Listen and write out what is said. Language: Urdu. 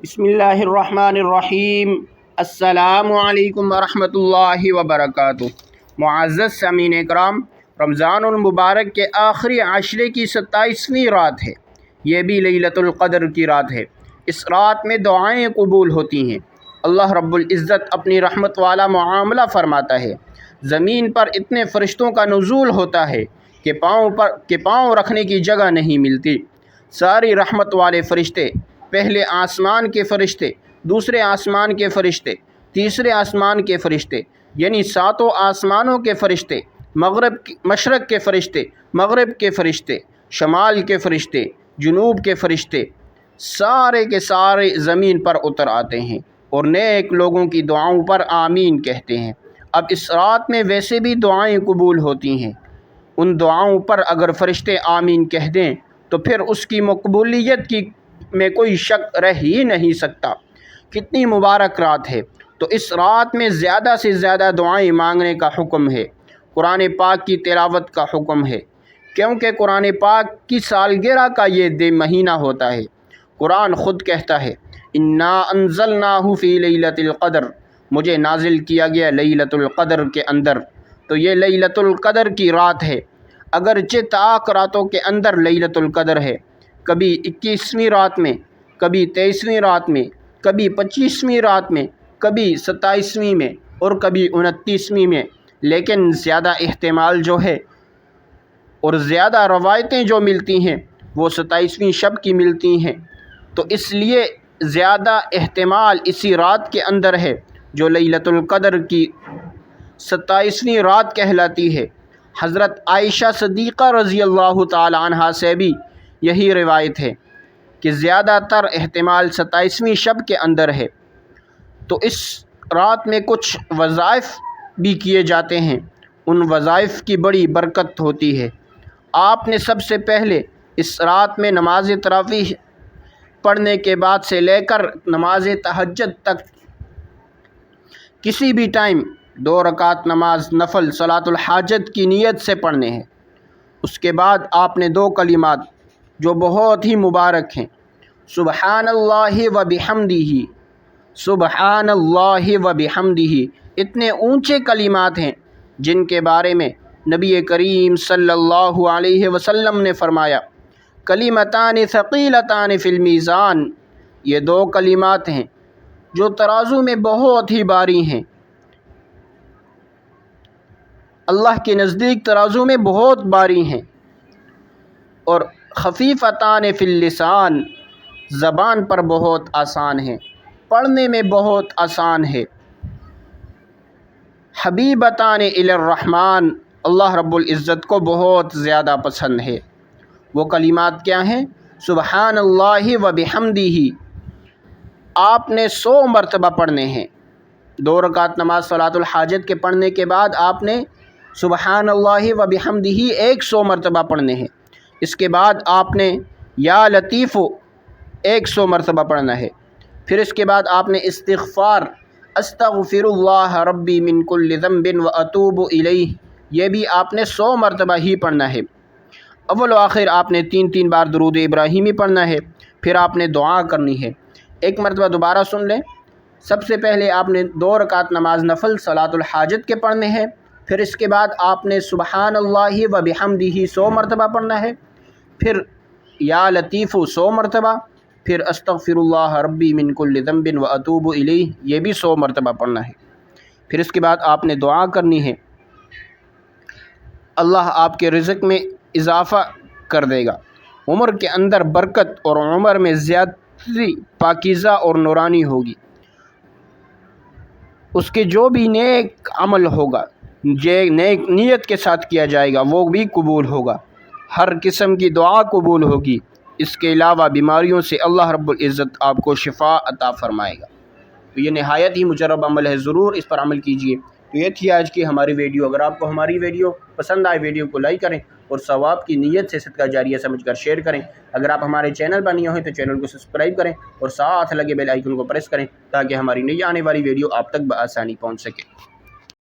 بسم اللہ الرحمن الرحیم۔ السلام علیکم ورحمۃ اللہ وبرکاتہ۔ معزز سامعین کرام، رمضان المبارک کے آخری عشرے کی 27ویں رات ہے۔ یہ بھی لیلۃ القدر کی رات ہے۔ اس رات میں دعائیں قبول ہوتی ہیں۔ اللہ رب العزت اپنی رحمت والا معاملہ فرماتا ہے۔ زمین پر اتنے فرشتوں کا نزول ہوتا ہے کہ پاؤں رکھنے کی جگہ نہیں ملتی۔ ساری رحمت والے فرشتے، پہلے آسمان کے فرشتے، دوسرے آسمان کے فرشتے، تیسرے آسمان کے فرشتے، یعنی 7 آسمانوں کے فرشتے، مشرق کے فرشتے، مغرب کے فرشتے، شمال کے فرشتے، جنوب کے فرشتے، سارے کے سارے زمین پر اتر آتے ہیں اور نیک لوگوں کی دعاؤں پر آمین کہتے ہیں۔ اب اس رات میں ویسے بھی دعائیں قبول ہوتی ہیں۔ ان دعاؤں پر اگر فرشتے آمین کہہ دیں تو پھر اس کی مقبولیت میں کوئی شک رہ ہی نہیں سکتا۔ کتنی مبارک رات ہے! تو اس رات میں زیادہ سے زیادہ دعائیں مانگنے کا حکم ہے۔ قرآن پاک کی تلاوت کا حکم ہے، کیونکہ قرآن پاک کی سالگرہ کا یہ مہینہ ہوتا ہے۔ قرآن خود کہتا ہے، انا انزلناہ فی لیلۃ القدر، مجھے نازل کیا گیا لیلۃ القدر کے اندر۔ تو یہ لیلۃ القدر کی رات ہے۔ اگرچہ طاق راتوں کے اندر لیلۃ القدر ہے، کبھی 21ویں رات میں، کبھی 23ویں رات میں، کبھی 25ویں رات میں، کبھی 27ویں میں اور کبھی 29ویں میں، لیکن زیادہ احتمال جو ہے اور زیادہ روایتیں جو ملتی ہیں وہ 27ویں شب کی ملتی ہیں۔ تو اس لیے زیادہ احتمال اسی رات کے اندر ہے جو لیلۃ القدر کی 27ویں رات کہلاتی ہے۔ حضرت عائشہ صدیقہ رضی اللہ تعالی عنہا سے بھی یہی روایت ہے کہ زیادہ تر احتمال 27ویں شب کے اندر ہے۔ تو اس رات میں کچھ وظائف بھی کیے جاتے ہیں، ان وظائف کی بڑی برکت ہوتی ہے۔ آپ نے سب سے پہلے اس رات میں نماز تراویح پڑھنے کے بعد سے لے کر نماز تہجد تک کسی بھی ٹائم 2 رکعت نماز نفل صلاۃ الحاجت کی نیت سے پڑھنے ہیں۔ اس کے بعد آپ نے 2 کلمات جو بہت ہی مبارک ہیں، سبحان اللہ و بحمدہ، سبحان اللہ و بحمدہ، اتنے اونچے کلمات ہیں جن کے بارے میں نبی کریم صلی اللہ علیہ وسلم نے فرمایا، کلمتان ثقیلتان فی المیزان، یہ 2 کلمات ہیں جو ترازو میں بہت ہی بھاری ہیں، اللہ کے نزدیک ترازو میں بہت بھاری ہیں، اور خفیفتان فی اللسان، زبان پر بہت آسان ہیں، پڑھنے میں بہت آسان ہے، حبیبتان الی الرحمن، اللہ رب العزت کو بہت زیادہ پسند ہے۔ وہ کلمات کیا ہیں؟ سبحان اللہ و بحمدہ، آپ نے 100 مرتبہ پڑھنے ہیں۔ 2 رکعت نماز صلاۃ الحاجت کے پڑھنے کے بعد آپ نے سبحان اللہ و بحمدہ 100 مرتبہ پڑھنے ہیں۔ اس کے بعد آپ نے یا لطیف 100 مرتبہ پڑھنا ہے۔ پھر اس کے بعد آپ نے استغفار، استغفر اللہ ربی من کل ذنب و اتوب الیہ، یہ بھی آپ نے 100 مرتبہ ہی پڑھنا ہے۔ اول و آخر آپ نے 3 بار درود ابراہیمی پڑھنا ہے۔ پھر آپ نے دعا کرنی ہے۔ ایک مرتبہ دوبارہ سن لیں۔ سب سے پہلے آپ نے 2 رکعت نماز نفل صلاۃ الحاجت کے پڑھنے ہیں۔ پھر اس کے بعد آپ نے سبحان اللہ و بحمدہ 100 مرتبہ پڑھنا ہے، پھر یا لطیف 100 مرتبہ، پھر استغفر اللہ ربی من کل ذنب و اتوب الیہ، یہ بھی 100 مرتبہ پڑھنا ہے۔ پھر اس کے بعد آپ نے دعا کرنی ہے، اللہ آپ کے رزق میں اضافہ کر دے گا، عمر کے اندر برکت اور عمر میں زیادتی پاکیزہ اور نورانی ہوگی، اس کے جو بھی نیک عمل ہوگا، نیک نیت کے ساتھ کیا جائے گا، وہ بھی قبول ہوگا، ہر قسم کی دعا قبول ہوگی۔ اس کے علاوہ بیماریوں سے اللہ رب العزت آپ کو شفا عطا فرمائے گا۔ تو یہ نہایت ہی مجرب عمل ہے، ضرور اس پر عمل کیجیے۔ تو یہ تھی آج کی ہماری ویڈیو۔ اگر آپ کو ہماری ویڈیو پسند آئے، ویڈیو کو لائک کریں اور ثواب کی نیت سے صدقہ جاریہ سمجھ کر شیئر کریں۔ اگر آپ ہمارے چینل پر نئے ہیں تو چینل کو سبسکرائب کریں اور ساتھ لگے بیل آئیکن کو پریس کریں تاکہ ہماری نئی آنے والی ویڈیو آپ تک بآسانی پہنچ سکے۔